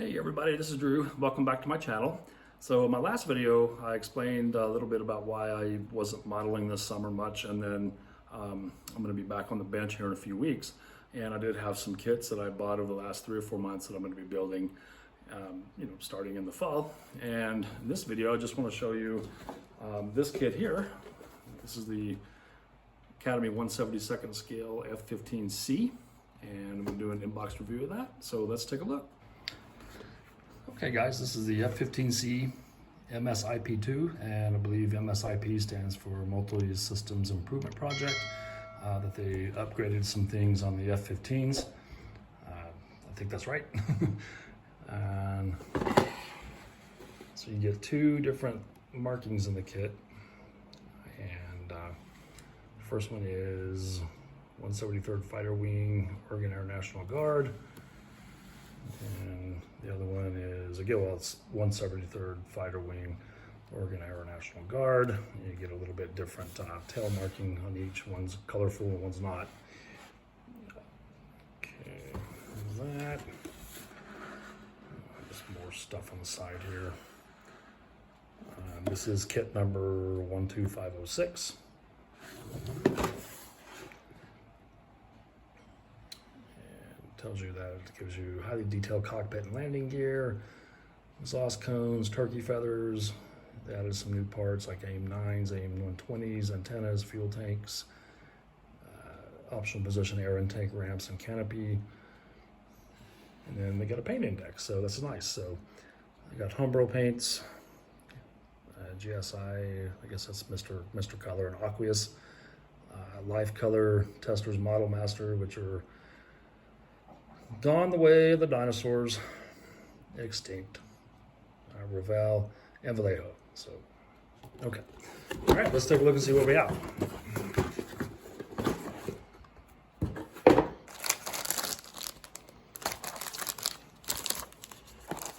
Hey everybody, this is Drew. Welcome back to my channel. So in my last video, I explained a little bit about why I wasn't modeling this summer much, and then I'm going to be back on the bench here in a few weeks. And I did have some kits that I bought over the last 3 or 4 months that I'm going to be building, starting in the fall. And in this video, I just want to show you this kit here. This is the Academy 1/72nd scale F-15C, and I'm going to do an in-box review of that. So let's take a look. Okay guys, this is the F-15C MSIP2, and I believe MSIP stands for Multi Systems Improvement Project, that they upgraded some things on the F-15s. I think that's right. And so you get 2 different markings in the kit, and first one is 173rd Fighter Wing, Oregon Air National Guard. And the other one is, again, well, it's 173rd Fighter Wing, Oregon Air National Guard. You get a little bit different tail marking on each. One's colorful and one's not. Okay, there's that. Just more stuff on the side here. This is kit number 12506. Tells you that it gives you highly detailed cockpit and landing gear, exhaust cones, turkey feathers. They added some new parts like AIM-9s, AIM-120s, antennas, fuel tanks, optional position air intake ramps and canopy. And then they got a paint index, so that's nice. So they got Humbrol paints, GSI, I guess that's Mr. Color, and Aqueous, Life Color, Testors Model Master, which are gone the way of the dinosaurs, extinct. Ravel and Vallejo. So, okay. All right, let's take a look and see what we have.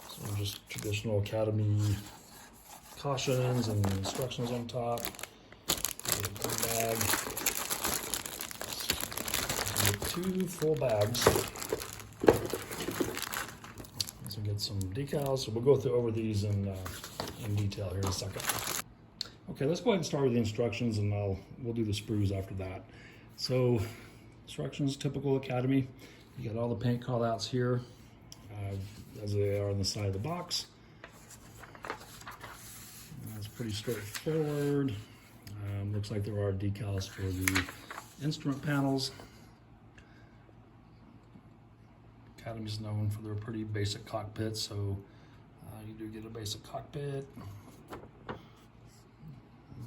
So just traditional Academy cautions and instructions on top. Bag. 2 full bags. So get some decals. So we'll go over these in detail here in a second. Okay, let's go ahead and start with the instructions, and we'll do the sprues after that. So instructions, typical Academy. You got all the paint callouts here, as they are on the side of the box. That's pretty straightforward. Looks like there are decals for the instrument panels. Academy's known for their pretty basic cockpit, so you do get a basic cockpit.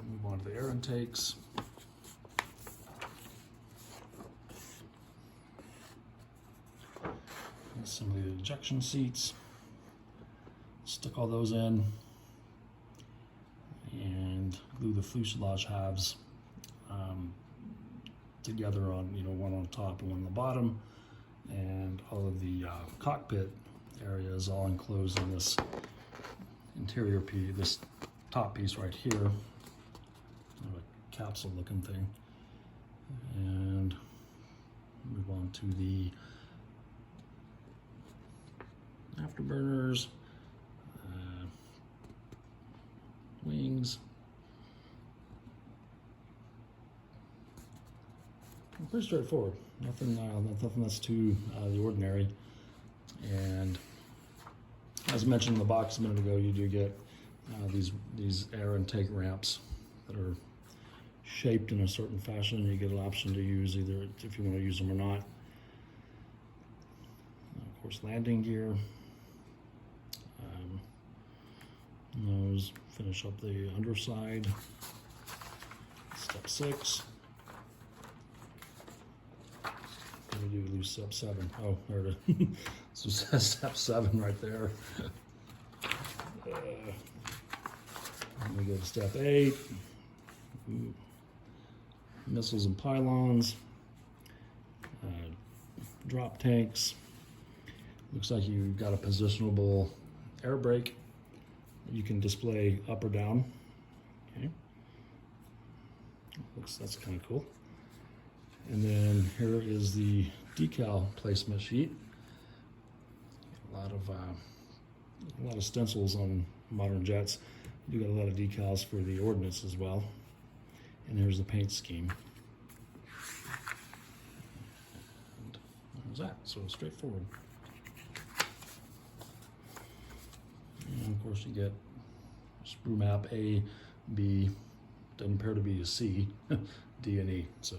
Move on to the air intakes. And some of the ejection seats. Stick all those in and glue the fuselage halves together on, one on top and one on the bottom. And all of the cockpit area is all enclosed in this interior piece, this top piece right here, kind of a capsule looking thing. And move on to the afterburners, wings. Pretty straightforward. Nothing that's too out of the ordinary. And as mentioned in the box a minute ago, you do get these air intake ramps that are shaped in a certain fashion. You get an option to use either if you want to use them or not. Of course, landing gear. Those finish up the underside. Step 6. We do step 7. Oh, there it is. So it says step 7 right there. We go to step 8. Missiles and pylons. Drop tanks. Looks like you've got a positionable air brake that you can display up or down. Okay. That's kind of cool. And then here is the decal placement sheet. A lot of a lot of stencils on modern jets. You got a lot of decals for the ordnance as well. And here's the paint scheme. And there's that, so straightforward. And of course you get sprue map A, B, doesn't appear to be a C, D and E. So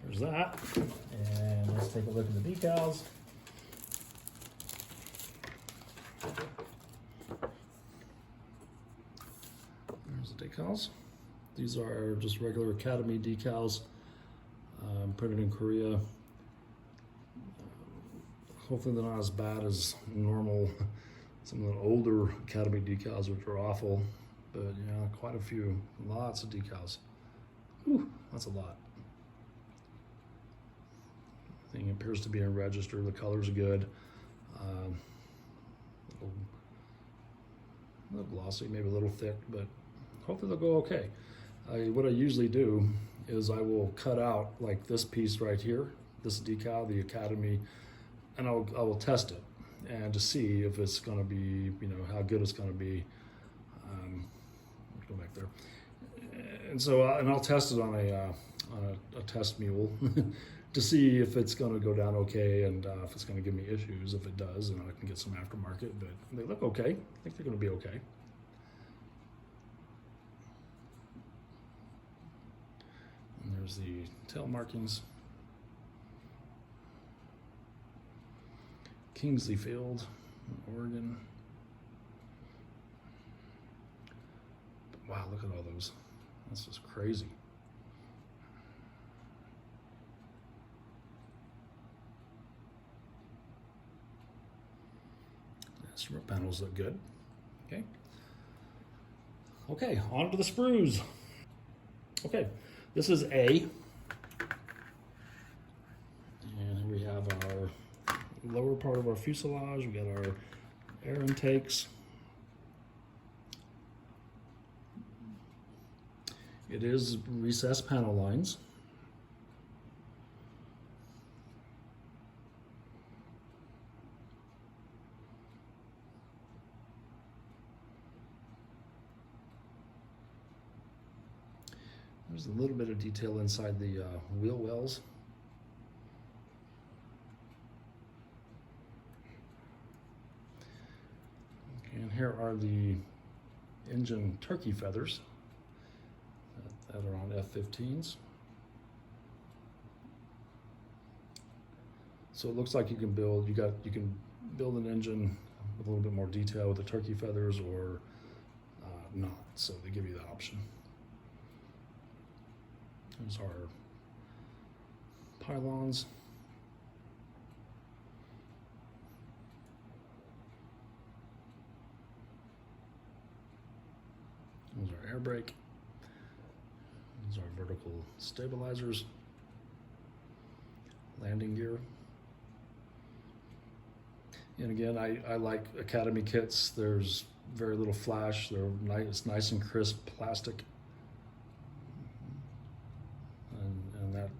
there's that. And let's take a look at the decals. There's the decals. These are just regular Academy decals, printed in Korea. Hopefully they're not as bad as normal, some of the older Academy decals, which are awful. But yeah, quite a few, lots of decals. Whew, that's a lot. Thing appears to be in register. The color's good. A little glossy, maybe a little thick, but hopefully they'll go okay. What I usually do is I will cut out like this piece right here, this decal, the Academy, and I will test it and to see if it's going to be, you know, how good it's going to be. Go back there, and so and I'll test it on a test mule to see if it's going to go down okay and if it's going to give me issues. If it does, and I can get some aftermarket, but they look okay. I think they're going to be okay. And there's the tail markings. Kingsley Field, Oregon. Wow, look at all those. That's just crazy. Instrument panels look good. Okay. Okay, on to the sprues. Okay, this is A. And here we have our lower part of our fuselage. We got our air intakes. It is recessed panel lines. There's a little bit of detail inside the wheel wells. And here are the engine turkey feathers that are on F-15s. So it looks like you can build, you can build an engine with a little bit more detail with the turkey feathers or not. So they give you the option. There's our pylons. There's our air brake. These are vertical stabilizers, landing gear. And again, I like Academy kits. There's very little flash. They're nice, nice and crisp plastic. And that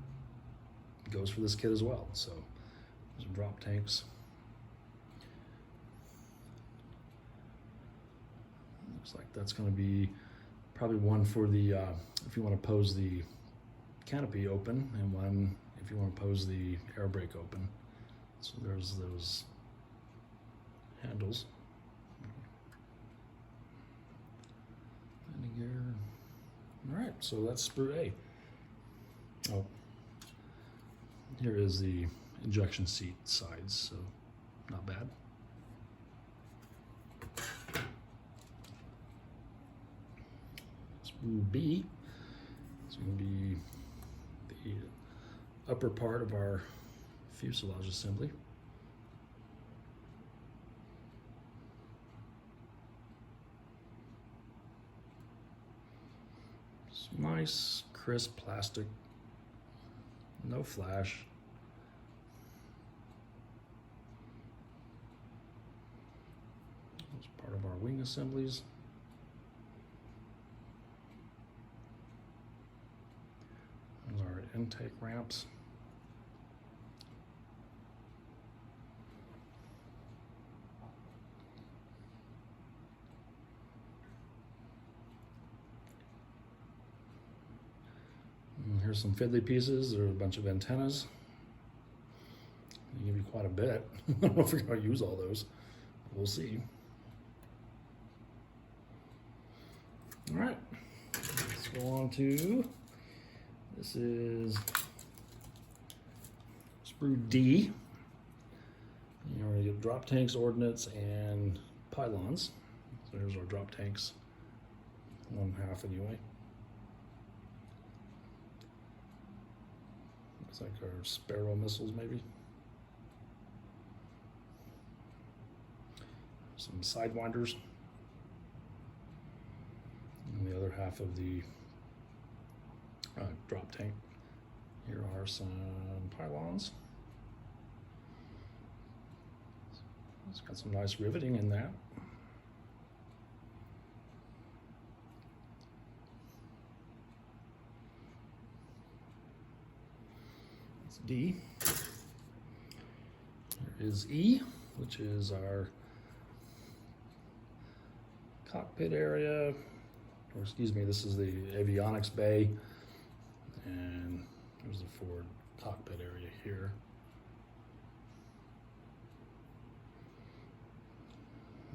goes for this kit as well. So there's drop tanks. Looks like that's going to be probably one for the if you want to pose the canopy open, and one if you want to pose the air brake open. So there's those handles. Landing gear. All right, so that's sprue A. Oh, here is the injection seat sides, so not bad. Sprue B is going to be the upper part of our fuselage assembly. It's nice, crisp plastic, no flash. It's part of our wing assemblies. Those are intake ramps. Here's some fiddly pieces. There are a bunch of antennas. They give you quite a bit. I don't know if we're going to use all those. We'll see. All right, let's go on to, this is sprue D. You're going to get drop tanks, ordnance, and pylons. So here's our drop tanks, 1/2 anyway. Looks like our Sparrow missiles, maybe. Some sidewinders. And the other half of the drop tank. Here are some pylons. It's got some nice riveting in that. It's D. There is E, which is our cockpit area, or excuse me, this is the avionics bay, and there's the forward cockpit area here.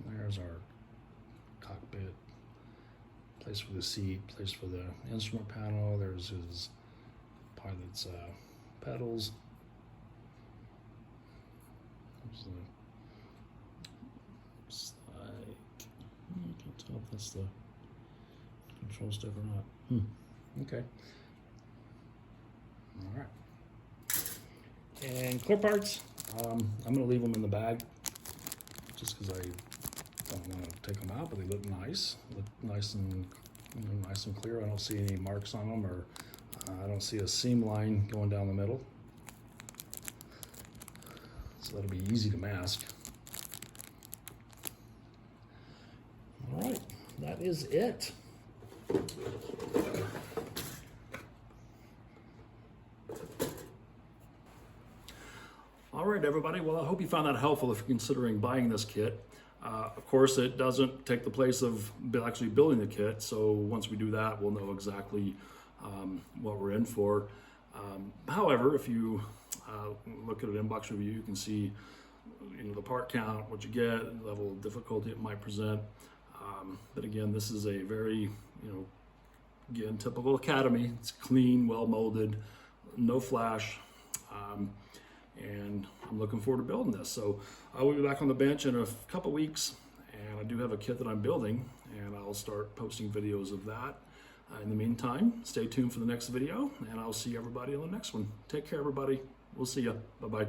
There's our cockpit, place for the seat, place for the instrument panel. There's his pilot's pedals. There's the, looks like, I can't tell if that's the control stuff or not. Okay. All right. And clear parts, I'm going to leave them in the bag just because I don't want to take them out, but they look nice. Look nice and nice and clear. I don't see any marks on them, or I don't see a seam line going down the middle. So that'll be easy to mask. All right, that is it. All right, everybody. Well, I hope you found that helpful if you're considering buying this kit. Of course, it doesn't take the place of actually building the kit. So once we do that, we'll know exactly what we're in for. However, if you look at an inbox review, you can see the part count, what you get, the level of difficulty it might present. But again, this is a very, again, typical Academy. It's clean, well molded, no flash. And I'm looking forward to building this. So I will be back on the bench in a couple weeks, and I do have a kit that I'm building, and I'll start posting videos of that. In the meantime, stay tuned for the next video, and I'll see everybody on the next one. Take care, everybody. We'll see you. Bye-bye.